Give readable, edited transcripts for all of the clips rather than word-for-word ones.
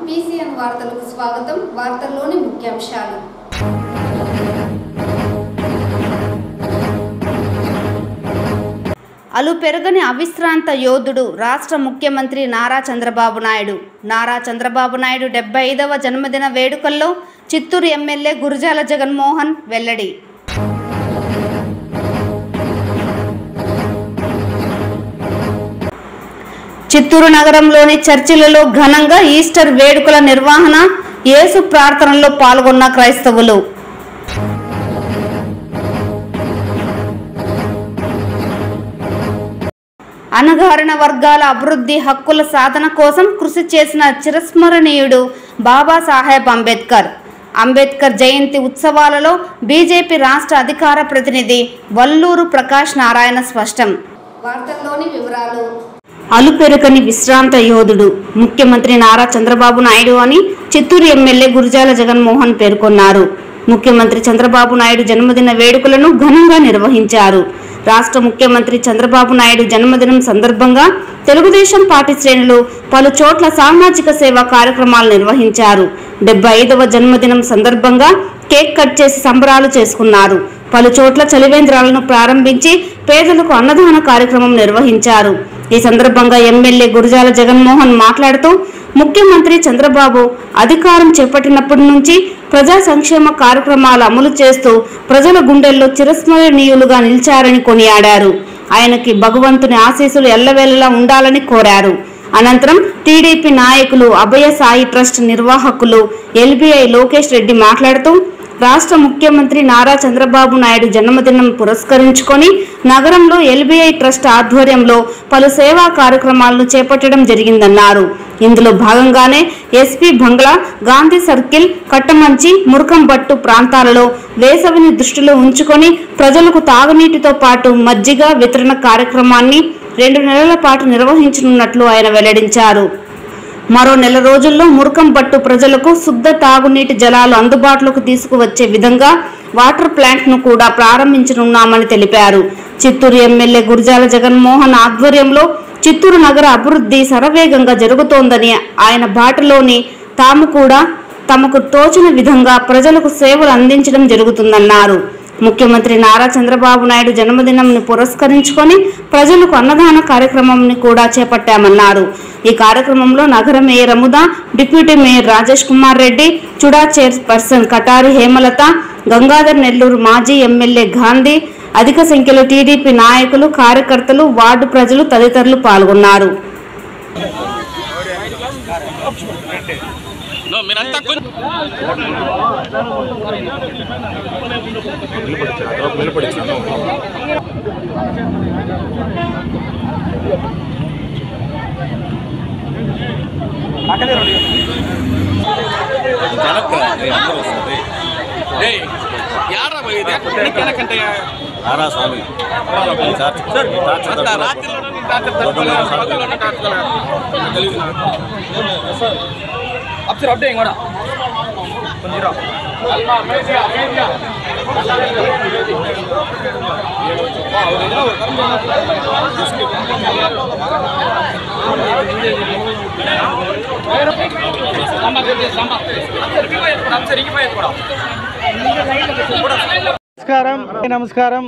PCN వార్తలకు స్వాగతం. వార్తల్లోని ముఖ్యాంశాలు. అలు పెరగని అవిశ్రాంత యోధుడు రాష్ట్ర ముఖ్యమంత్రి నారా చంద్రబాబు నాయుడు. నారా చంద్రబాబు నాయుడు 75వ జన్మదిన వేడుకల్లో చిత్తూరు ఎమ్మెల్యే గురజాల జగన్మోహన్ వెల్లడి. చిత్తూరు నగరంలోని చర్చిలలో ఘనంగా ఈస్టర్ వేడుకల నిర్వహణ, యేసు ప్రార్థనల్లో పాల్గొన్న క్రైస్తవులు. అణగారిన వర్గాల అభివృద్ధి, హక్కుల సాధన కోసం కృషి చేసిన చిరస్మరణీయుడు బాబాసాహెబ్ అంబేద్కర్. అంబేద్కర్ జయంతి ఉత్సవాలలో బీజేపీ రాష్ట్ర అధికార ప్రతినిధి వల్లూరు ప్రకాష్ నారాయణ స్పష్టం. వార్తల్లోని వివరాలు. అలుపెరగని విశ్రాంత యోధుడు ముఖ్యమంత్రి నారా చంద్రబాబు నాయుడు అని చిత్తూరు ఎమ్మెల్యే గురజాల జగన్మోహన్ పేర్కొన్నారు. ముఖ్యమంత్రి చంద్రబాబు నాయుడు జన్మదిన వేడుకలను ఘనంగా నిర్వహించారు. రాష్ట్ర ముఖ్యమంత్రి చంద్రబాబు నాయుడు జన్మదినం సందర్భంగా తెలుగుదేశం పార్టీ శ్రేణులు పలు చోట్ల సామాజిక సేవా కార్యక్రమాలు నిర్వహించారు. 75వ జన్మదినం సందర్భంగా కేక్ కట్ చేసి సంబరాలు చేసుకున్నారు. పలు చోట్ల చలివేంద్రాలను ప్రారంభించి పేదలకు అన్నదాన కార్యక్రమం నిర్వహించారు. ఈ సందర్భంగా ఎమ్మెల్యే గురజాల జగన్మోహన్ మాట్లాడుతూ ముఖ్యమంత్రి చంద్రబాబు అధికారం చేపట్టినప్పటి నుంచి ప్రజా సంక్షేమ కార్యక్రమాలు అమలు చేస్తూ ప్రజల గుండెల్లో చిరస్మరణీయులుగా నిలిచారని కొనియాడారు. ఆయనకి భగవంతుని ఆశీస్సులు ఎల్లవేళలా ఉండాలని కోరారు. అనంతరం టీడీపీ నాయకులు, అభయ సాయి ట్రస్ట్ నిర్వాహకులు ఎల్బీఐ లోకేష్ రెడ్డి మాట్లాడుతూ రాష్ట్ర ముఖ్యమంత్రి నారా చంద్రబాబు నాయుడు జన్మదినం పురస్కరించుకొని నగరంలో ఎల్బీఐ ట్రస్ట్ ఆధ్వర్యంలో పలు సేవా కార్యక్రమాలను చేపట్టడం జరిగిందన్నారు. ఇందులో భాగంగానే ఎస్పీ బంగ్లా, గాంధీ సర్కిల్, కట్టమంచి, మురకంబట్టు ప్రాంతాలలో వేసవిని దృష్టిలో ఉంచుకొని ప్రజలకు తాగునీటితో పాటు మజ్జిగ వితరణ కార్యక్రమాన్ని 2 నెలల పాటు నిర్వహించనున్నట్లు ఆయన వెల్లడించారు. మరో నెల రోజుల్లో మురకంబట్టు ప్రజలకు శుద్ధ తాగునీటి జలాలు అందుబాటులోకి తీసుకువచ్చే విధంగా వాటర్ ప్లాంట్ను కూడా ప్రారంభించనున్నామని తెలిపారు. చిత్తూరు ఎమ్మెల్యే గురజాల జగన్మోహన్ ఆధ్వర్యంలో చిత్తూరు నగర అభివృద్ధి శరవేగంగా జరుగుతోందని, ఆయన బాటలోని తాము కూడా తమకు తోచిన విధంగా ప్రజలకు సేవలు అందించడం జరుగుతుందన్నారు. ముఖ్యమంత్రి నారా చంద్రబాబు నాయుడు జన్మదినంని పురస్కరించుకొని ప్రజలకు అన్నదాన కార్యక్రమంని కూడా చేపట్టామన్నారు. ఈ కార్యక్రమంలో నగర mayor Amuda, deputy mayor Rajesh Kumar Reddy, CUDA chairperson Katari Hemalatha, Gangadhar Nellore మాజీ ఎమ్మెల్యే గాంధీ, అధిక సంఖ్యలో టీడీపీ నాయకులు, కార్యకర్తలు, వార్డు ప్రజలు తదితరులు పాల్గొన్నారు. నమస్కారం.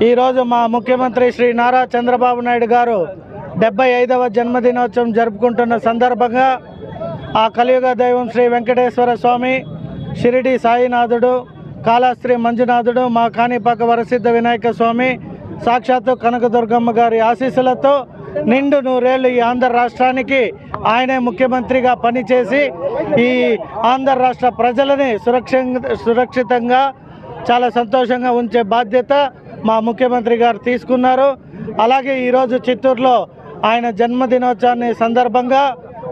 ఈరోజు మా ముఖ్యమంత్రి శ్రీ నారా చంద్రబాబు నాయుడు గారు 75వ జన్మదినోత్సవం జరుపుకుంటున్న సందర్భంగా ఆ కలియుగ దైవం శ్రీ వెంకటేశ్వర స్వామి, షిరిడి సాయినాథుడు, కాళహస్త్రి మంజునాథుడు, మా కాణిపాక వరసిద్ధ వినాయక స్వామి, సాక్షాత్తు కనకదుర్గమ్మ గారి ఆశీస్సులతో నిండు 100 ఏళ్ళు ఈ ఆంధ్ర రాష్ట్రానికి ఆయనే ముఖ్యమంత్రిగా పనిచేసి ఈ ఆంధ్ర రాష్ట్ర ప్రజలని సురక్షితంగా చాలా సంతోషంగా ఉంచే బాధ్యత మా ముఖ్యమంత్రి గారు తీసుకున్నారు. అలాగే ఈరోజు చిత్తూరులో ఆయన జన్మదినోత్సవాన్ని సందర్భంగా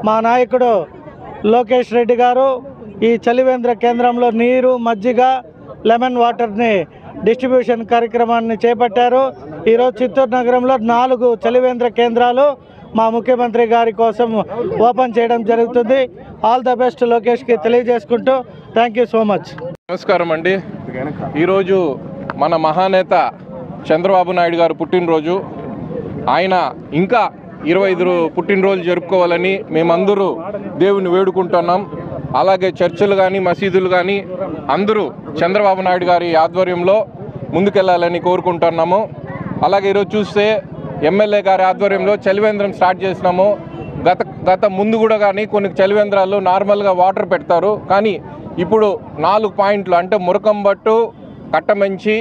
మా నాయకుడు లోకేష్ రెడ్డి గారు ఈ చలివేంద్ర కేంద్రంలో నీరు, మజ్జిగ, లెమన్ వాటర్ని డిస్ట్రిబ్యూషన్ కార్యక్రమాన్ని చేపట్టారు. ఈరోజు చిత్తూరు నగరంలో 4 చలివేంద్ర కేంద్రాలు మా ముఖ్యమంత్రి గారి కోసం ఓపెన్ చేయడం జరుగుతుంది. ఆల్ ద బెస్ట్ లోకేష్కి తెలియజేసుకుంటూ థ్యాంక్ యూ సో మచ్. నమస్కారం అండి. ఈరోజు మన మహానేత చంద్రబాబు నాయుడు గారు పుట్టినరోజు. ఆయన ఇంకా 25 పుట్టినరోజు జరుపుకోవాలని మేమందరూ దేవుని వేడుకుంటున్నాం. అలాగే చర్చిలు కానీ మసీదులు కానీ అందరూ చంద్రబాబు నాయుడు గారి ఆధ్వర్యంలో ముందుకెళ్లాలని కోరుకుంటున్నాము. అలాగే ఈరోజు చూస్తే ఎమ్మెల్యే గారి ఆధ్వర్యంలో చలివేంద్రం స్టార్ట్ చేసినాము. గత ముందు కూడా కానీ కొన్ని చలివేంద్రాలు నార్మల్గా వాటర్ పెడతారు, కానీ ఇప్పుడు 4 పాయింట్లు అంటే మురకంబట్టు, కట్టమంచి,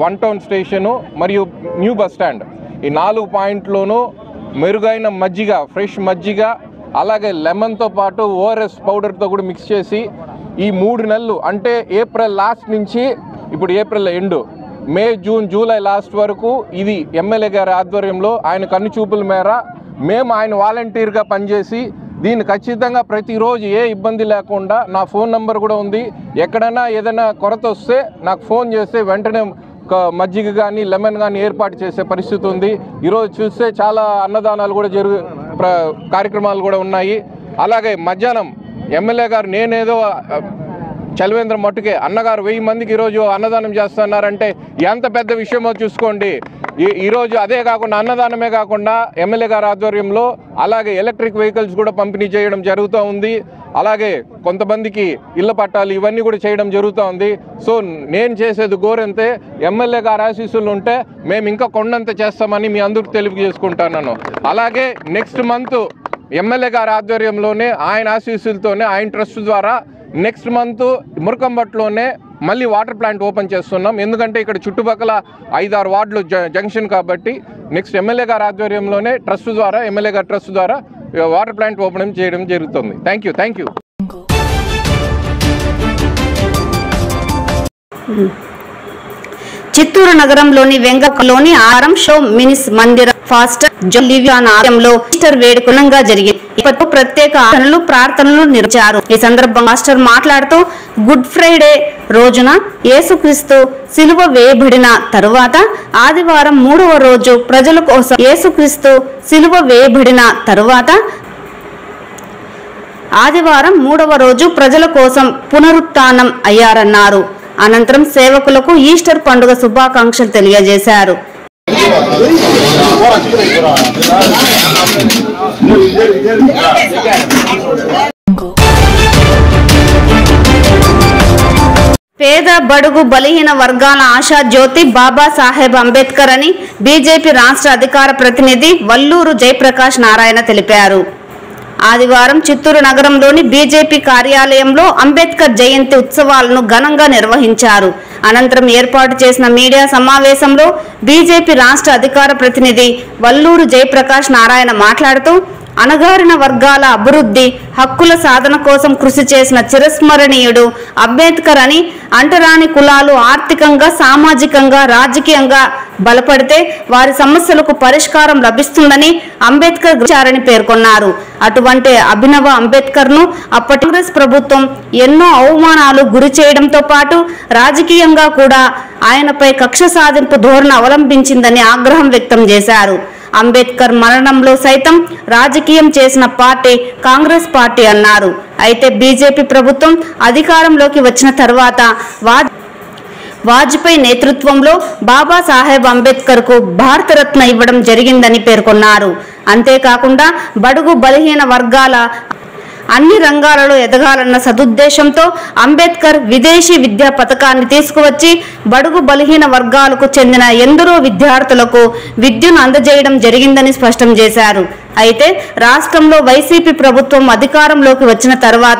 1 టౌన్ స్టేషను మరియు న్యూ బస్ స్టాండ్, ఈ 4 పాయింట్లోనూ మెరుగైన మజ్జిగ, ఫ్రెష్ మజ్జిగ, అలాగే లెమన్తో పాటు ఓఆర్ఎస్ పౌడర్తో కూడా మిక్స్ చేసి ఈ 3 నెలలు అంటే ఏప్రిల్ లాస్ట్ నుంచి ఇప్పుడు ఏప్రిల్ ఎండ్, మే, జూన్, జూలై లాస్ట్ వరకు ఇది ఎమ్మెల్యే గారి ఆధ్వర్యంలో ఆయన కన్నుచూపుల మేర మేము ఆయన వాలంటీర్గా పనిచేసి దీన్ని ఖచ్చితంగా ప్రతిరోజు ఏ ఇబ్బంది లేకుండా, నా ఫోన్ నెంబర్ కూడా ఉంది, ఎక్కడైనా ఏదైనా కొరత వస్తే నాకు ఫోన్ చేస్తే వెంటనే మజ్జిగ కానీ లెమన్ కానీ ఏర్పాటు చేసే పరిస్థితి ఉంది. ఈరోజు చూస్తే చాలా అన్నదానాలు కూడా కార్యక్రమాలు కూడా ఉన్నాయి. అలాగే మధ్యాహ్నం ఎమ్మెల్యే గారు నేనేదో చలివేంద్రం మట్టుకే అన్నగారు 1000 మందికి ఈరోజు అన్నదానం చేస్తున్నారంటే ఎంత పెద్ద విషయమో చూసుకోండి. ఈరోజు అదే కాకుండా అన్నదానమే కాకుండా ఎమ్మెల్యే గారి ఆధ్వర్యంలో అలాగే ఎలక్ట్రిక్ వెహికల్స్ కూడా పంపిణీ చేయడం జరుగుతూ ఉంది. అలాగే కొంతమందికి ఇళ్ల పట్టాలు ఇవన్నీ కూడా చేయడం జరుగుతూ ఉంది. సో నేను చేసేది గోరంతే, ఎమ్మెల్యే గారి ఆశీస్సులు ఉంటే మేము ఇంకా కొండంత చేస్తామని మీ అందరికీ తెలియజేసుకుంటున్నాను. అలాగే నెక్స్ట్ మంత్ ఎమ్మెల్యే గారి ఆధ్వర్యంలోనే ఆయన ఆశీస్సులతోనే ఆయన ట్రస్ట్ ద్వారా నెక్స్ట్ మంత్ మురకంబట్లోనే మళ్ళీ వాటర్ ప్లాంట్ ఓపెన్ చేస్తున్నాం. ఎందుకంటే ఇక్కడ చుట్టుపక్కల 5-6 వార్డులు జంక్షన్ కాబట్టి నెక్స్ట్ ఎమ్మెల్యే గారి ఆధ్వర్యంలోనే ట్రస్ట్ ద్వారా ఎమ్మెల్యే గారి ట్రస్ట్ ద్వారా వాటర్ ప్లాంట్ ఓపెన్ చేయడం జరుగుతుంది. Thank you. చిత్తూరు నగరంలోని వెంగలోని ఆరం షో మినిస్ మందిరం ఫాస్టర్ జొలివియాన్ ఆలయంలో ఈస్టర్ వేడుకలంగా జరిగింది. ప్రత్యేక ఆరాధనలు, ప్రార్థనలు నిర్వహించారు. ఈ సందర్భంగా మాస్టర్ మాట్లాడుతూ గుడ్ ఫ్రైడే రోజున యేసుక్రీస్తు సిలువ వేయబడిన తరువాత ఆదివారం 3వ రోజు ప్రజల కోసం యేసుక్రీస్తు సిలువ వేయబడిన తరువాత ఆదివారం 3వ రోజు ప్రజల కోసం పునరుత్థానం అయ్యారన్నారు. అనంతరం సేవకులకు ఈస్టర్ పండుగ శుభాకాంక్షలు తెలియజేశారు. పేద బడుగు బలహీన వర్గాల ఆశా జ్యోతి బాబాసాహెబ్ అంబేద్కర్ అని బీజేపీ రాష్ట్ర అధికార ప్రతినిధి వల్లూరు జయప్రకాష్ నారాయణ తెలిపారు. ఆదివారం చిత్తూరు నగరంలోని బీజేపీ కార్యాలయంలో అంబేద్కర్ జయంతి ఉత్సవాలను ఘనంగా నిర్వహించారు. అనంతరం ఏర్పాటు చేసిన మీడియా సమావేశంలో బీజేపీ రాష్ట్ర అధికార ప్రతినిధి వల్లూరు జయప్రకాష్ నారాయణ మాట్లాడుతూ అణగారిన వర్గాల అభివృద్ధి, హక్కుల సాధన కోసం కృషి చేసిన చిరస్మరణీయుడు అంబేద్కర్ అని, అంటరాని కులాలు ఆర్థికంగా, సామాజికంగా, రాజకీయంగా బలపడితే వారి సమస్యలకు పరిష్కారం లభిస్తుందని అంబేద్కర్ గ్రహించారని పేర్కొన్నారు. అటువంటి అభినవ అంబేద్కర్ ను అప్పటి కాంగ్రెస్ ప్రభుత్వం ఎన్నో అవమానాలు గురి చేయడంతో పాటు రాజకీయంగా కూడా ఆయనపై కక్ష సాధింపు ధోరణి అవలంబించిందని ఆగ్రహం వ్యక్తం చేశారు. అంబేద్కర్ మరణంలో సైతం రాజకీయం చేసిన పార్టీ కాంగ్రెస్ పార్టీ అన్నారు. అయితే బీజేపీ ప్రభుత్వం అధికారంలోకి వచ్చిన తర్వాత వాజ్పేయి నేతృత్వంలో బాబాసాహెబ్ అంబేద్కర్ కు భారతరత్న ఇవ్వడం జరిగిందని పేర్కొన్నారు. అంతేకాకుండా బడుగు బలహీన వర్గాల అన్ని రంగాలలో ఎదగాలన్న సదుద్దేశంతో అంబేద్కర్ విదేశీ విద్యా పథకాన్ని తీసుకువచ్చి బడుగు బలహీన వర్గాలకు చెందిన ఎందరో విద్యార్థులకు విద్యను అందజేయడం జరిగిందని స్పష్టం చేశారు. అయితే రాష్ట్రంలో వైసీపీ ప్రభుత్వం అధికారంలోకి వచ్చిన తర్వాత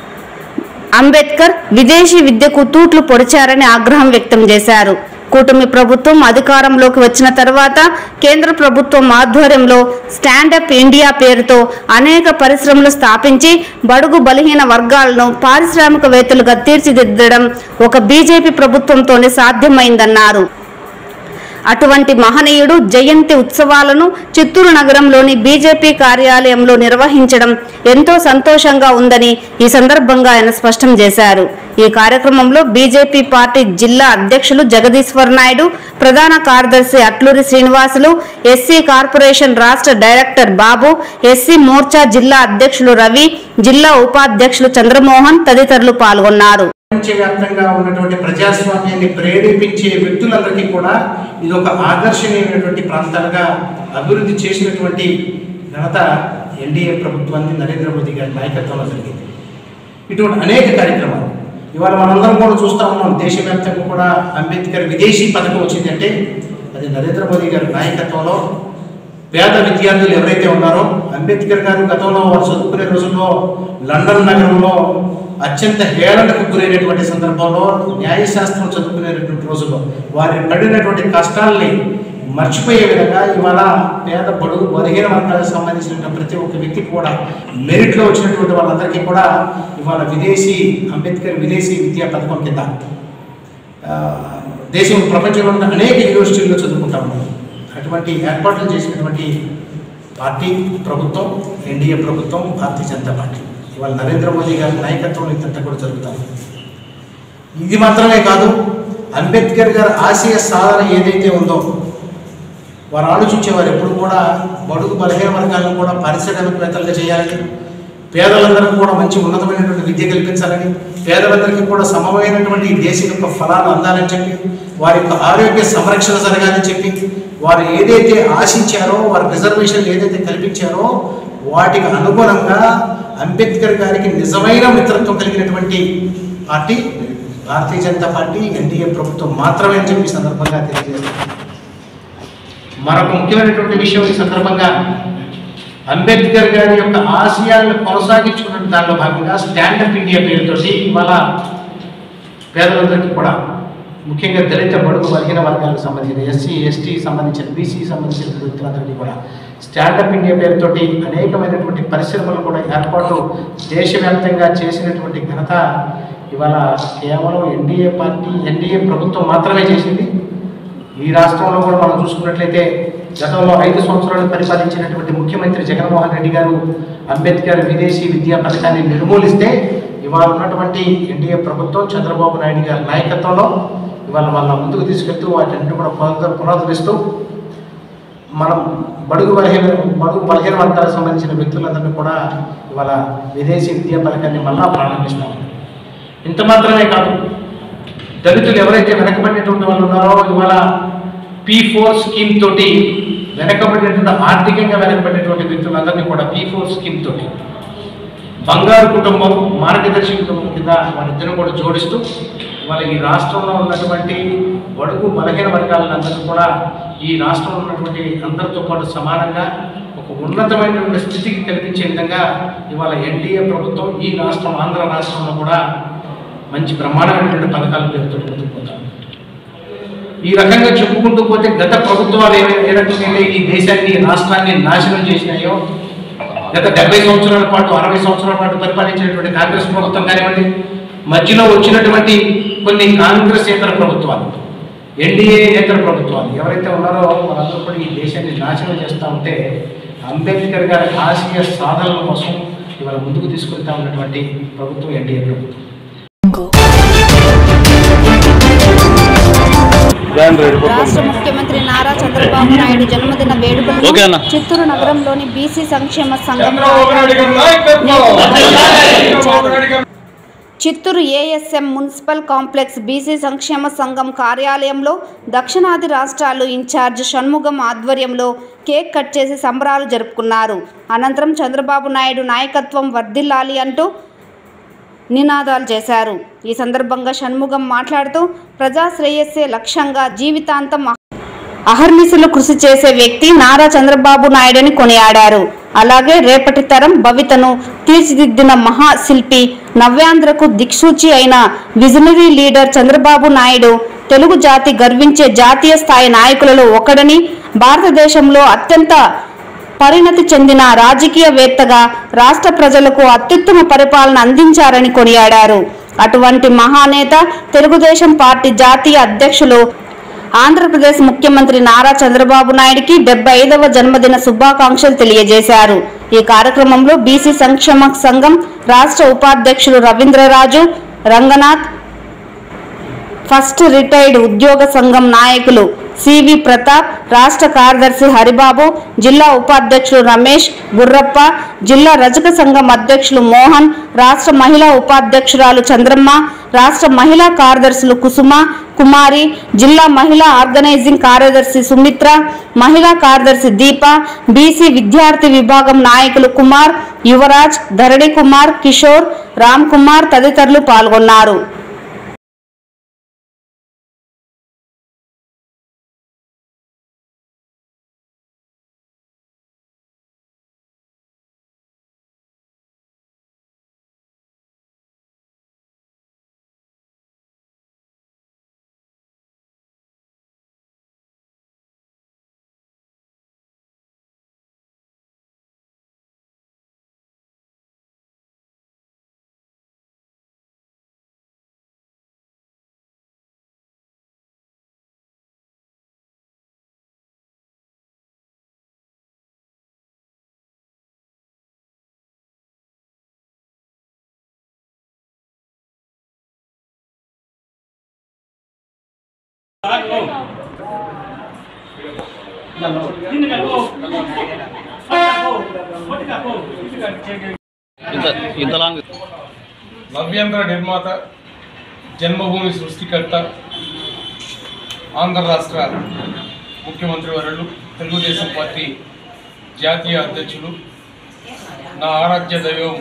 అంబేద్కర్ విదేశీ విద్యకు తూట్లు పొడిచారని ఆగ్రహం వ్యక్తం చేశారు. కూటమి ప్రభుత్వం అధికారంలోకి వచ్చిన తర్వాత కేంద్ర ప్రభుత్వం ఆధ్వర్యంలో స్టాండప్ ఇండియా పేరుతో అనేక పరిశ్రమలు స్థాపించి బడుగు బలహీన వర్గాలను పారిశ్రామికవేత్తలుగా తీర్చిదిద్దడం ఒక బీజేపీ ప్రభుత్వంతోనే సాధ్యమైందన్నారు. అటువంటి మహనీయుడు జయంతి ఉత్సవాలను చిత్తూరు నగరంలోని బీజేపీ కార్యాలయంలో నిర్వహించడం ఎంతో సంతోషంగా ఉందని ఈ సందర్భంగా ఆయన స్పష్టం చేశారు. ఈ కార్యక్రమంలో బీజేపీ పార్టీ జిల్లా అధ్యక్షులు జగదీశ్వర్ నాయుడు, ప్రధాన కార్యదర్శి అట్లూరి శ్రీనివాసులు, ఎస్సీ కార్పొరేషన్ రాష్ట్ర డైరెక్టర్ బాబు, ఎస్సీ మోర్చా జిల్లా అధ్యక్షులు రవి, జిల్లా ఉపాధ్యక్షులు చంద్రమోహన్ తదితరులు పాల్గొన్నారు. ప్రపంచవ్యాప్తంగా ఉన్నటువంటి ప్రజాస్వామ్యాన్ని ప్రేరేపించే వ్యక్తులందరికీ కూడా ఇది ఒక ఆదర్శనీయమైనటువంటి ప్రాంతాలుగా అభివృద్ధి చేసినటువంటి ఘనత ఎన్డీఏ ప్రభుత్వాన్ని నరేంద్ర మోదీ గారి నాయకత్వంలో జరిగింది. ఇటువంటి అనేక కార్యక్రమాలు ఇవాళ మనందరం కూడా చూస్తూ ఉన్నాం. దేశవ్యాప్తంగా కూడా అంబేద్కర్ విదేశీ పథకం వచ్చిందంటే అది నరేంద్ర మోదీ గారి నాయకత్వంలో. పేద విద్యార్థులు ఎవరైతే ఉన్నారో అంబేద్కర్ గారు గతంలో వారు చదువుకునే రోజుల్లో లండన్ నగరంలో అత్యంత హేళనకు గురైనటువంటి సందర్భంలో న్యాయశాస్త్రం చదువుకునేటువంటి రోజుల్లో వారి పడినటువంటి కష్టాలని మర్చిపోయే విధంగా ఇవాళ పేద బడుగు బలహీన వర్గాలకు సంబంధించిన ప్రతి ఒక్క వ్యక్తికి కూడా మెరిట్లో వచ్చినటువంటి వాళ్ళందరికీ కూడా ఇవాళ అంబేద్కర్ విదేశీ విద్యా పథకం కింద దేశం ప్రపంచంలో ఉన్న అనేక యూనివర్సిటీల్లో చదువుకుంటా ఉన్నారు. అటువంటి ఏర్పాట్లు చేసినటువంటి పార్టీ ప్రభుత్వం ఎన్డీఏ ప్రభుత్వం భారతీయ జనతా పార్టీ. ఇవాళ నరేంద్ర మోదీ గారి నాయకత్వంలో ఇదంతా కూడా జరుగుతుంది. ఇది మాత్రమే కాదు, అంబేద్కర్ గారి ఆశయ సాధన ఏదైతే ఉందో వారు ఆలోచించేవారు ఎప్పుడు కూడా బడుగు బలహీన వర్గాలను కూడా పారిశ్రామికవేత్తలుగా చేయాలని, పేదలందరికీ కూడా మంచి ఉన్నతమైనటువంటి విద్య కల్పించాలని, పేదలందరికీ కూడా సమమైనటువంటి దేశం యొక్క ఫలాలు అందాలని చెప్పి, వారి యొక్క ఆరోగ్య సంరక్షణ జరగాలని చెప్పి, వారు ఏదైతే ఆశించారో వారి రిజర్వేషన్లు ఏదైతే కల్పించారో వాటికి అనుగుణంగా అంబేద్కర్ గారికి నిజమైన మిత్రత్వం కలిగినటువంటి party Bharatiya Janata party NDA ప్రభుత్వం మాత్రమే అని చెప్పి సందర్భంగా తెలియజేస్తారు. మరొక ముఖ్యమైనటువంటి విషయం ఈ సందర్భంగా అంబేద్కర్ గారి యొక్క ఆశయాలను కొనసాగించుకున్న దానిలో భాగంగా స్టాండప్ ఇండియా పేరుతోటి ఇవాళ పేదలందరికీ కూడా ముఖ్యంగా దళిత బడుగు బలహీన వర్గాలకు సంబంధించిన ఎస్సీ ఎస్టీ సంబంధించిన బీసీ సంబంధించిన వ్యక్తులందరికీ కూడా స్టాండప్ ఇండియా పేరుతోటి అనేకమైనటువంటి పరిశ్రమలు కూడా ఏర్పాటు దేశవ్యాప్తంగా చేసినటువంటి ఘనత ఇవాళ కేవలం ఎన్డీఏ ప్రభుత్వం మాత్రమే చేసింది. ఈ రాష్ట్రంలో కూడా మనం చూసుకున్నట్లయితే గతంలో 5 సంవత్సరాలు పరిపాలించినటువంటి ముఖ్యమంత్రి జగన్మోహన్ రెడ్డి గారు అంబేద్కర్ విదేశీ విద్యా పథకాన్ని నిర్మూలిస్తే ఇవాళ ఉన్నటువంటి ఎన్డీఏ ప్రభుత్వం చంద్రబాబు నాయుడు గారి నాయకత్వంలో ఇవాళ వాళ్ళ ముందుకు తీసుకెళ్తూ వాటిని కూడా పునరుద్ధరిస్తూ మనం బడుగు బలహీన వర్గాలకు సంబంధించిన వ్యక్తులందరినీ కూడా ఇవాళ విదేశీ విద్యా పథకాన్ని మళ్ళా ప్రారంభిస్తాం. ఇంత మాత్రమే కాదు, దళితులు ఎవరైతే వెనకబడినటువంటి వాళ్ళు ఉన్నారో ఇవాళ P4 స్కీమ్ తోటి వెనకబడినటువంటి ఆర్థికంగా వెనకబడినటువంటి వ్యక్తులందరినీ కూడా P4 స్కీమ్ తోటి బంగారు కుటుంబం మార్గదర్శి కుటుంబం కింద వాళ్ళిద్దరూ కూడా జోడిస్తూ వాళ్ళ ఈ రాష్ట్రంలో ఉన్నటువంటి బడుగు బలహీన వర్గాలందరినీ కూడా ఈ రాష్ట్రంలో ఉన్నటువంటి అందరితో పాటు సమానంగా ఒక ఉన్నతమైనటువంటి స్థితికి కల్పించే విధంగా ఇవాళ ఎన్డీఏ ప్రభుత్వం ఈ రాష్ట్రం ఆంధ్ర రాష్ట్రంలో కూడా మంచి బ్రహ్మాండమైనటువంటి పథకాల పేరుతో ముందుకుపోతారు. ఈ రకంగా చెప్పుకుంటూ పోతే గత ప్రభుత్వాలు ఏ రకంగా ఈ దేశాన్ని రాష్ట్రాన్ని నాశనం చేసినాయో గత 70 సంవత్సరాల పాటు 60 సంవత్సరాల పాటు పరిపాలించినటువంటి కాంగ్రెస్ ప్రభుత్వం కానివ్వండి, మధ్యలో వచ్చినటువంటి కొన్ని కాంగ్రెసేతర ప్రభుత్వాలు ఎన్డీఏతర ప్రభుత్వాలు ఎవరైతే ఉన్నారో వాళ్ళందరూ కూడా ఈ దేశాన్ని నాశనం చేస్తూ ఉంటే అంబేద్కర్ గారి ఆశయ సాధనల కోసం ఇవాళ ముందుకు తీసుకెళ్తా ఉన్నటువంటి ప్రభుత్వం ఎన్డీఏ ప్రభుత్వం. రాష్ట్ర ముఖ్యమంత్రి నారా చంద్రబాబు నాయుడు జన్మదిన వేడుకలను చిత్తూరు నగరంలోని బీసీ సంక్షేమ సంఘం Chittoor ASM municipal complex BC సంక్షేమ సంఘం కార్యాలయంలో దక్షిణాది రాష్ట్రాలు ఇన్ఛార్జ్ షణ్ముగం ఆధ్వర్యంలో కేక్ కట్ చేసి సంబరాలు జరుపుకున్నారు. అనంతరం చంద్రబాబు నాయుడు నాయకత్వం వర్ధిల్లాలి అంటూ నినాదాలు చేశారు. ఈ సందర్భంగా షణ్ముగం మాట్లాడుతూ ప్రజా శ్రేయస్సే లక్ష్యంగా జీవితాంతం అహర్నిశలు కృషి చేసే వ్యక్తి నారా చంద్రబాబు నాయుడుని కొనియాడారు. అలాగే రేపటి తరం భవితను తీర్చిదిద్దిన మహాశిల్పి నవ్యాంధ్రకు దిక్సూచి అయిన విజనరీ లీడర్ చంద్రబాబు నాయుడు తెలుగు జాతి గర్వించే జాతీయ స్థాయి నాయకులలో ఒకడని, భారతదేశంలో అత్యంత పరిణతి చెందిన రాజకీయవేత్తగా రాష్ట్ర ప్రజలకు అత్యుత్తమ పరిపాలన అందించారని కొనియాడారు. అటువంటి మహానేత తెలుగుదేశం పార్టీ జాతీయ అధ్యక్షులు ఆంధ్రప్రదేశ్ ముఖ్యమంత్రి నారా చంద్రబాబు నాయుడుకి 75వ జన్మదిన శుభాకాంక్షలు తెలియజేశారు. ఈ కార్యక్రమంలో బీసీ సంక్షేమ సంఘం రాష్ట్ర ఉపాధ్యక్షులు రవీంద్రరాజు, రంగనాథ్, ఫస్ట్ రిటైర్డ్ ఉద్యోగ సంఘం నాయకులు సివి ప్రతాప్, రాష్ట్ర కార్యదర్శి హరిబాబు, జిల్లా ఉపాధ్యక్షులు రమేష్, గుర్రప్ప, జిల్లా రజక సంఘం అధ్యక్షులు మోహన్, రాష్ట్ర మహిళా ఉపాధ్యక్షురాలు చంద్రమ్మ, రాష్ట్ర మహిళా కార్యదర్శులు కుసుమ, కుమారి, జిల్లా మహిళా ఆర్గనైజింగ్ కార్యదర్శి సుమిత్ర, మహిళా కార్యదర్శి దీప, బీసీ విద్యార్థి విభాగం నాయకులు కుమార్, యువరాజ్, ధరణి కుమార్, కిషోర్, రామ్ కుమార్ తదితరులు పాల్గొన్నారు. నవ్యాంధ్ర నిర్మాత, జన్మభూమి సృష్టికర్త, ఆంధ్ర రాష్ట్ర ముఖ్యమంత్రి వర్యులు, తెలుగుదేశం పార్టీ జాతీయ అధ్యక్షులు, నా ఆరాధ్య దైవం,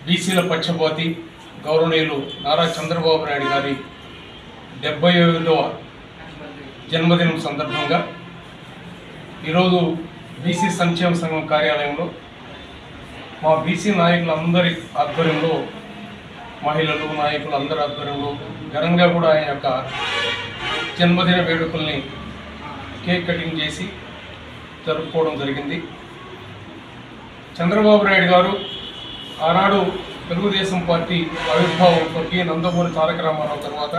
బీసీల పక్షపాతి గౌరవనీయులు నారా చంద్రబాబు నాయుడు గారి 75వ జన్మదినం సందర్భంగా ఈరోజు బీసీ సంక్షేమ సంఘం కార్యాలయంలో మా బీసీ నాయకులందరి ఆధ్వర్యంలో, మహిళలు నాయకులు అందరి ఆధ్వర్యంలో ఘనంగా కూడా ఆయన యొక్క జన్మదిన వేడుకల్ని కేక్ కటింగ్ చేసి జరుపుకోవడం జరిగింది. చంద్రబాబు నాయుడు గారు ఆనాడు తెలుగుదేశం పార్టీ ఆవిర్భావం స్వర్గీయ నందమూరి తారక రామారావు తర్వాత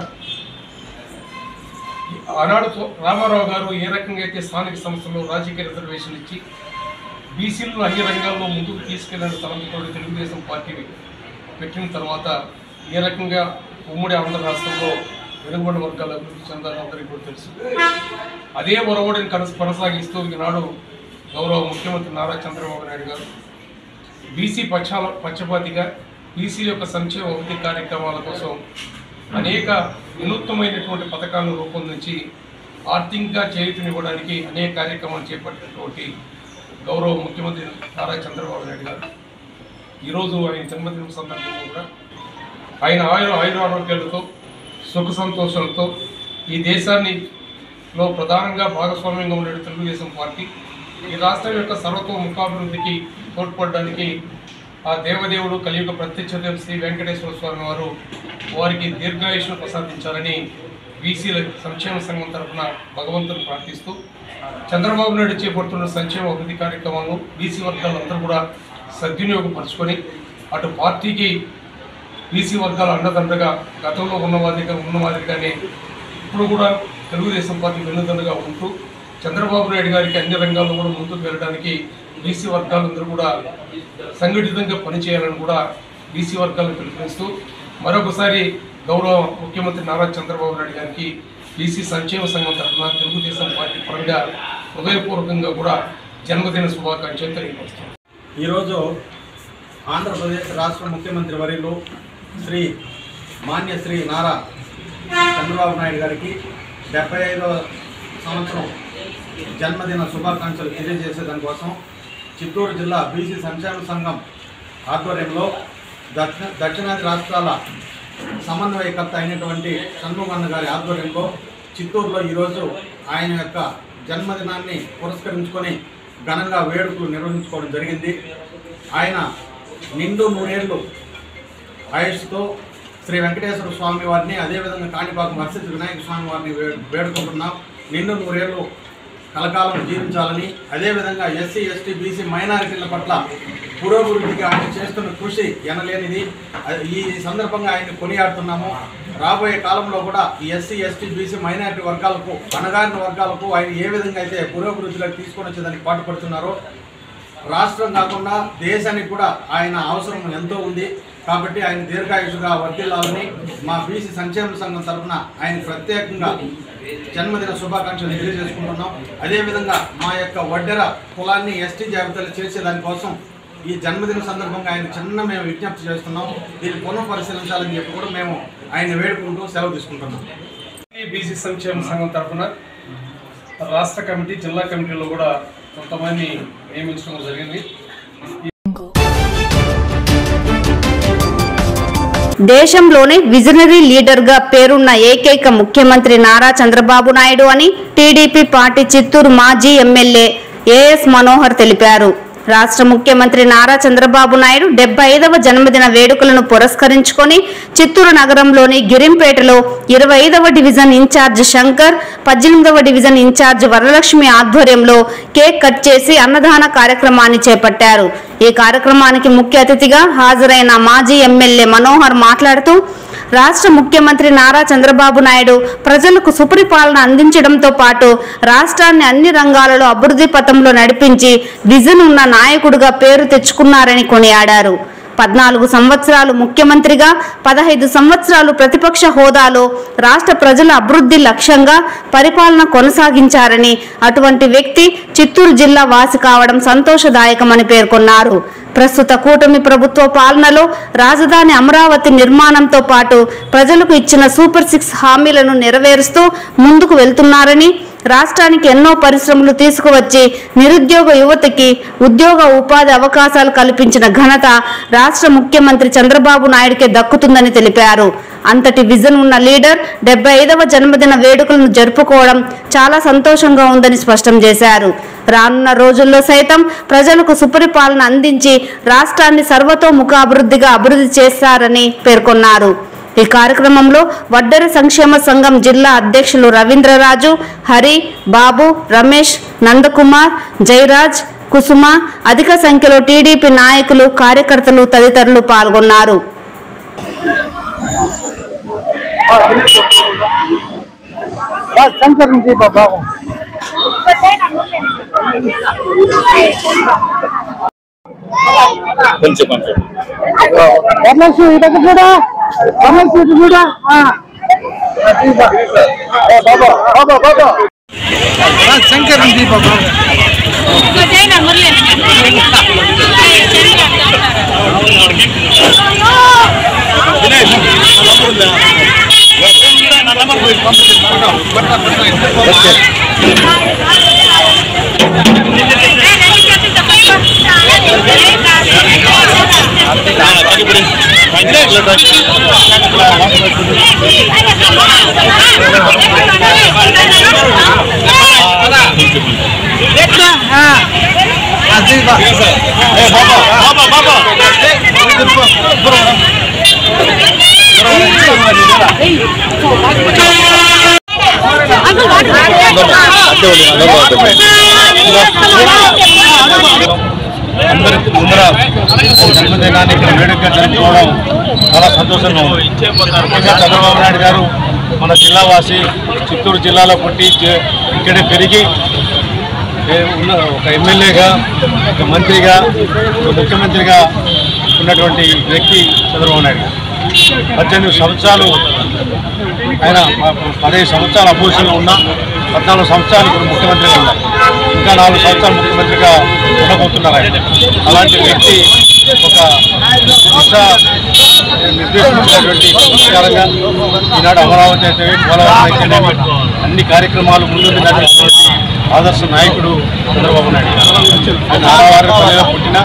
ఆనాడు రామారావు గారు ఏ రకంగా అయితే స్థానిక సంస్థల్లో రాజకీయ రిజర్వేషన్ ఇచ్చి బీసీలను అన్ని రంగాల్లో ముందుకు తీసుకెళ్లిన తలంతో తెలుగుదేశం పార్టీ పెట్టిన తర్వాత ఏ రకంగా ఉమ్మడి ఆంధ్ర రాష్ట్రంలో వెనుకబడిన వర్గాల అభివృద్ధి చెందాలని అందరికీ కూడా తెలుసు. అదే ఒరవడిని కొనసాగిస్తూ ఈనాడు గౌరవ ముఖ్యమంత్రి నారా చంద్రబాబు నాయుడు గారు బీసీ పక్షపాతిగా బీసీ యొక్క సంక్షేమ అభివృద్ధి కార్యక్రమాల కోసం అనేక వినూత్నమైనటువంటి పథకాలను రూపొందించి ఆర్థికంగా చేయూతనివ్వడానికి అనేక కార్యక్రమాలు చేపట్టినటువంటి గౌరవ ముఖ్యమంత్రి నారా చంద్రబాబు నాయుడు గారు ఈరోజు ఆయన జన్మదినం సందర్భంగా కూడా ఆయన ఆయురారోగ్యాలతో సుఖ సంతోషాలతో ఈ దేశాన్నిలో ప్రధానంగా భాగస్వామ్యంగా ఉండే తెలుగుదేశం పార్టీ ఈ రాష్ట్రం యొక్క సర్వతోముఖాభివృద్ధికి తోడ్పడడానికి ఆ దేవదేవుడు కలియుగ ప్రత్యక్ష శ్రీ వెంకటేశ్వర స్వామి వారు వారికి దీర్ఘాయుష్ను ప్రసాదించాలని బీసీల సంక్షేమ సంఘం తరఫున భగవంతుని ప్రార్థిస్తూ చంద్రబాబు నాయుడు చేపడుతున్న సంక్షేమ అభివృద్ధి కార్యక్రమాలను బీసీ వర్గాలందరూ కూడా సద్వినియోగపరుచుకొని అటు పార్టీకి బీసీ వర్గాల అండదండగా గతంలో ఉన్న మాదిరిగానే ఇప్పుడు కూడా తెలుగుదేశం పార్టీ వెన్నుదండగా ఉంటూ చంద్రబాబు నాయుడు గారికి అన్ని రంగాల్లో కూడా ముందుకు వెళ్ళడానికి బీసీ వర్గాలందరూ కూడా సంఘటితంగా పనిచేయాలని కూడా బీసీ వర్గాలను పిలుపునిస్తూ మరొకసారి గౌరవ ముఖ్యమంత్రి నారా చంద్రబాబు నాయుడు గారికి బీసీ సంక్షేమ సంఘం తరఫున తెలుగుదేశం పార్టీ పరంగా హృదయపూర్వకంగా కూడా జన్మదిన శుభాకాంక్షలు తెలియపరుస్తున్నాం. ఈరోజు ఆంధ్రప్రదేశ్ రాష్ట్ర ముఖ్యమంత్రి వర్యులు శ్రీ నారా చంద్రబాబు నాయుడు గారికి 75వ సంవత్సరం జన్మదిన శుభాకాంక్షలు తెలియజేసే దానికోసం చిత్తూరు జిల్లా బీసీ సంక్షేమ సంఘం ఆధ్వర్యంలో దక్షిణాది రాష్ట్రాల సమన్వయకర్త అయినటువంటి షణ్ముగన్న గారి ఆధ్వర్యంలో చిత్తూరులో ఈరోజు ఆయన యొక్క జన్మదినాన్ని పురస్కరించుకొని ఘనంగా వేడుకలు నిర్వహించుకోవడం జరిగింది. ఆయన నిండు 100 ఏళ్ళు ఆయుష్తో శ్రీ వెంకటేశ్వర స్వామి వారిని, అదేవిధంగా కాణిపాకం వర్షిత్ వినాయక స్వామి వారిని వేడుకుంటున్నాం. నిండు 100 ఏళ్ళు కలకాలం జీవించాలని, అదేవిధంగా ఎస్సీ ఎస్టీ బీసీ మైనారిటీల పట్ల పురోభివృద్ధికి ఆయన చేస్తున్న కృషి ఎనలేనిది. ఈ సందర్భంగా ఆయన్ని కొనియాడుతున్నాము. రాబోయే కాలంలో కూడా ఈ ఎస్సీ ఎస్టీ బీసీ మైనారిటీ వర్గాలకు, అణగారిన వర్గాలకు ఆయన ఏ విధంగా అయితే పురోభివృద్ధిలోకి తీసుకొని వచ్చేదానికి పాటుపడుతున్నారో రాష్ట్రం కాకుండా దేశానికి కూడా ఆయన అవసరం ఎంతో ఉంది. కాబట్టి ఆయన దీర్ఘాయుషుగా వర్ధిల్లాలని మా బీసీ సంక్షేమ సంఘం తరఫున ఆయన ప్రత్యేకంగా జన్మదిన శుభాకాంక్షలు తెలియజేసుకుంటున్నాం. అదేవిధంగా మా యొక్క వడ్డెర కులాన్ని ఎస్టీ జాబితాలు చేసేదానికోసం ఈ జన్మదిన సందర్భంగా ఆయన మేము విజ్ఞప్తి చేస్తున్నాం. దీన్ని పునః పరిశీలించాలని చెప్పి కూడా మేము ఆయన వేడుకుంటూ సెలవు తీసుకుంటున్నాం. బీసీ సంక్షేమ సంఘం తరఫున రాష్ట్ర కమిటీ, జిల్లా కమిటీలో కూడా కొంతమంది నియమించడం జరిగింది. దేశంలోనే విజనరీ లీడర్గా పేరున్న ఏకైక ముఖ్యమంత్రి నారా చంద్రబాబు నాయుడు అని టీడీపీ పార్టీ చిత్తూరు మాజీ ఎమ్మెల్యే ఏఎస్ మనోహర్ తెలిపారు. రాష్ట్ర ముఖ్యమంత్రి నారా చంద్రబాబు నాయుడు 75వ జన్మదిన వేడుకలను పురస్కరించుకొని చిత్తూరు నగరంలోని గిరింపేటలో 25వ డివిజన్ ఇన్ఛార్జ్ శంకర్, 18వ డివిజన్ ఇన్ఛార్జ్ వరలక్ష్మి ఆధ్వర్యంలో కేక్ కట్ చేసి అన్నదాన కార్యక్రమాన్ని చేపట్టారు. ఈ కార్యక్రమానికి ముఖ్య అతిథిగా హాజరైన మాజీ ఎమ్మెల్యే మనోహర్ మాట్లాడుతూ రాష్ట్ర ముఖ్యమంత్రి నారా చంద్రబాబు నాయుడు ప్రజలకు సుపరిపాలన అందించడంతో పాటు రాష్ట్రాన్ని అన్ని రంగాలలో అభివృద్ధి పథంలో నడిపించి విజన్ ఉన్న నాయకుడిగా పేరు తెచ్చుకున్నారని కొనియాడారు. 14 సంవత్సరాలు ముఖ్యమంత్రిగా, 15 సంవత్సరాలు ప్రతిపక్ష హోదాలో రాష్ట్ర ప్రజల అభివృద్ధి లక్ష్యంగా పరిపాలన కొనసాగించారని, అటువంటి వ్యక్తి చిత్తూరు జిల్లా వాసి కావడం సంతోషదాయకమని పేర్కొన్నారు. ప్రస్తుత కూటమి ప్రభుత్వ పాలనలో రాజధాని అమరావతి నిర్మాణంతో పాటు ప్రజలకు ఇచ్చిన సూపర్ 6 హామీలను నెరవేరుస్తూ ముందుకు వెళ్తున్నారని, రాష్ట్రానికి ఎన్నో పరిశ్రమలు తీసుకువచ్చి నిరుద్యోగ యువతకి ఉద్యోగ ఉపాధి అవకాశాలు కల్పించిన ఘనత రాష్ట్ర ముఖ్యమంత్రి చంద్రబాబు నాయుడుకే దక్కుతుందని తెలిపారు. అంతటి విజన్ ఉన్న లీడర్ 75వ జన్మదిన వేడుకలను జరుపుకోవడం చాలా సంతోషంగా ఉందని స్పష్టం చేశారు. రానున్న రోజుల్లో సైతం ప్రజలకు సుపరిపాలన అందించి రాష్ట్రాన్ని సర్వతోముఖాభివృద్ధిగా అభివృద్ధి చేస్తారని పేర్కొన్నారు. ఈ కార్యక్రమంలో వడ్డెర సంక్షేమ సంఘం జిల్లా అధ్యక్షులు రవీంద్రరాజు, హరి, బాబు, రమేష్, నందకుమార్, జయరాజ్, కుసుమ, అధిక సంఖ్యలో టీడీపీ నాయకులు, కార్యకర్తలు తదితరులు పాల్గొన్నారు. అందరికి ముందర జన్మదినాన్ని ఇక్కడ వేడుకగా జరుపుకోవడం చాలా సంతోషంగా ఉంది. చంద్రబాబు నాయుడు గారు మన జిల్లావాసి, చిత్తూరు జిల్లాలో పుట్టి ఇక్కడే పెరిగి ఉన్న ఒక ఎమ్మెల్యేగా, ఒక మంత్రిగా, ఒక ముఖ్యమంత్రిగా ఉన్నటువంటి వ్యక్తి చంద్రబాబు నాయుడు గారు. 18 సంవత్సరాలు ఆయన 15 సంవత్సరాలు అపోజిషన్లో ఉన్నా 14 సంవత్సరాలు ఇప్పుడు ముఖ్యమంత్రిగా ఉన్నారు. ఇంకా 4 సంవత్సరాలు ముఖ్యమంత్రిగా ఉండబోతున్నారు ఆయన. అలాంటి వ్యక్తి ఒక నిర్దేశించినటువంటి విచారంగా ఈనాడు అమరావతి అయితే, పోలవరం అయితేనేమి అన్ని కార్యక్రమాలు ముందుండి నడిపినటువంటి ఆదర్శ నాయకుడు చంద్రబాబు నాయుడు గారు. ఆయన 6 పుట్టిన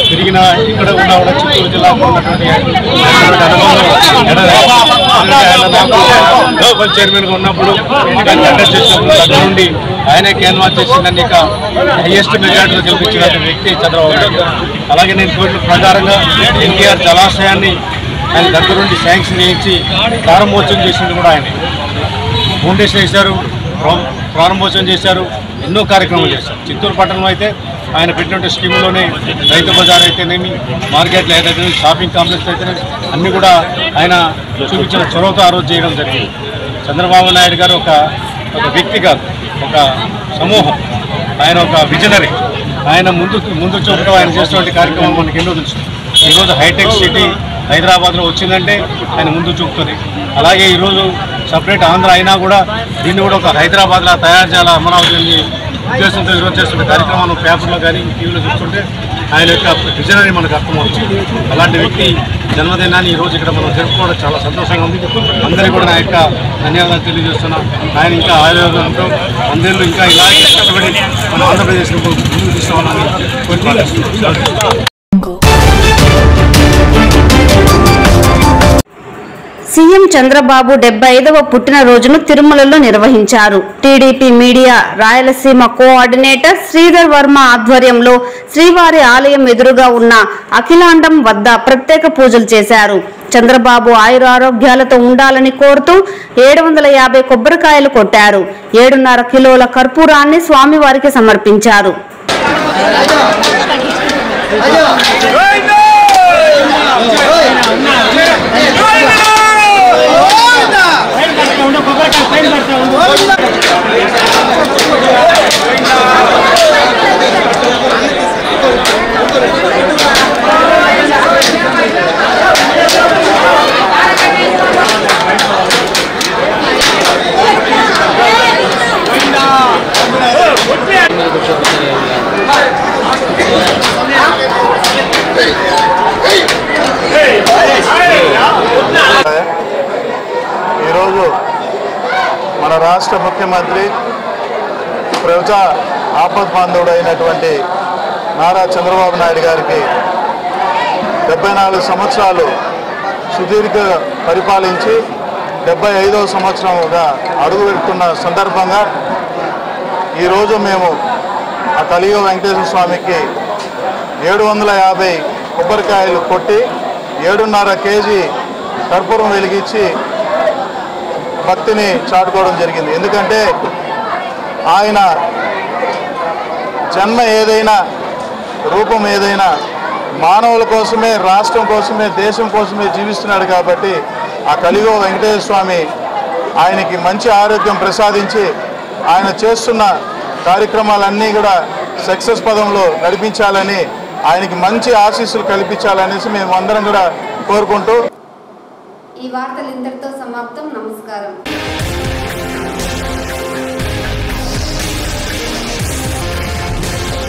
తిరిగిన ఇక్కడ ఉన్న చిత్తూరు జిల్లాకు ఉన్నటువంటి గ్లోబల్ చైర్మన్గా ఉన్నప్పుడు కండక్ట్ చేసినప్పుడు దగ్గర నుండి ఆయనే క్యాన్వాస్ చేసిందని ఇక హైయెస్ట్ మెజార్టీలో గెలిపించినటువంటి వ్యక్తి చంద్రబాబు నాయుడు గారు. అలాగే నేను కోరిన ప్రకారంగా ఎన్టీఆర్ జలాశయాన్ని ఆయన దగ్గర నుండి శాంక్షన్ చేయించి ప్రారంభోత్సవం చేసింది కూడా ఆయన. ఫౌండేషన్ వేశారు, ప్రారంభోత్సవం చేశారు, ఎన్నో కార్యక్రమాలు చేశారు. చిత్తూరు పట్టణంలో అయితే ఆయన పెట్టినటువంటి స్కీములోనే రైతు బజార్ అయితేనేమి, మార్కెట్లు అయితేనేమి, షాపింగ్ కాంప్లెక్స్ అయితేనేమి అన్నీ కూడా ఆయన చూపించిన చొరవతో ఆ రోజు చేయడం జరిగింది. చంద్రబాబు నాయుడు గారు ఒక వ్యక్తి కాదు, ఒక సమూహం. ఆయన ఒక విజనరీ. ఆయన ముందు చూపుతో ఆయన చేసినటువంటి కార్యక్రమాలు మనకి ఎన్నో తెలుసు. ఈరోజు హైటెక్ సిటీ హైదరాబాద్లో వచ్చిందంటే ఆయన ముందు చూపుతుంది. అలాగే ఈరోజు సపరేట్ ఆంధ్ర అయినా కూడా దీన్ని కూడా ఒక హైదరాబాద్లో తయారు చేయాలి అమరావతి ఉద్దేశంతో ఈరోజు చేస్తున్న కార్యక్రమాలు పేపర్లో కానీ టీవీలో చూస్తుంటే ఆయన యొక్క విజనరీ మనకు అర్థమవుతుంది. అలాంటి వ్యక్తి జన్మదినాన్ని ఈరోజు ఇక్కడ మనం జరుపుకోవడం చాలా సంతోషంగా ఉంది. అందరికీ కూడా నా యొక్క ధన్యవాదాలు తెలియజేస్తున్నాం. ఆయన ఇంకా ఆరోగ్యంతో అందరిలో ఇంకా ఇలాగే కష్టపడి మన ఆంధ్రప్రదేశ్లో ముందుకు తీసుకోవాలని కోరుకుంటున్నాం. సీఎం చంద్రబాబు 75వ పుట్టినరోజును తిరుమలలో నిర్వహించారు. TDP media Rayalaseema coordinator Sridhar Varma ఆధ్వర్యంలో శ్రీవారి ఆలయం ఎదురుగా ఉన్న అఖిలాండం వద్ద ప్రత్యేక పూజలు చేశారు. చంద్రబాబు ఆయురారోగ్యాలతో ఉండాలని కోరుతూ 750 కొబ్బరికాయలు కొట్టారు. 7.5 కిలోల కర్పూరాన్ని స్వామివారికి సమర్పించారు. ఈరోజు మన రాష్ట్ర ముఖ్యమంత్రి ప్రజా ఆపద్బాంధవుడు అయినటువంటి నారా చంద్రబాబు నాయుడు గారికి 74 సంవత్సరాలు సుదీర్ఘ పరిపాలించి 75వ సంవత్సరంగా అడుగుపెడుతున్న సందర్భంగా ఈరోజు మేము ఆ కలియుగ వెంకటేశ్వర స్వామికి 750 కొబ్బరికాయలు కొట్టి 7.5 కేజీ కర్పూరం వెలిగించి భక్తిని చాటుకోవడం జరిగింది. ఎందుకంటే ఆయన జన్మ ఏదైనా రూపం ఏదైనా మానవుల కోసమే, రాష్ట్రం కోసమే, దేశం కోసమే జీవిస్తున్నాడు. కాబట్టి ఆ కలియుగ వెంకటేశ్వర స్వామి ఆయనకి మంచి ఆరోగ్యం ప్రసాదించి ఆయన చేస్తున్న కార్యక్రమాలన్నీ కూడా సక్సెస్ పదంలో నడిపించాలని, ఆయనకి మంచి ఆశీస్సులు కల్పించాలనేసి మేము అందరం కూడా కోరుకుంటూ ఈ వార్తలు ఇంతటితో సమాప్తం. నమస్కారం.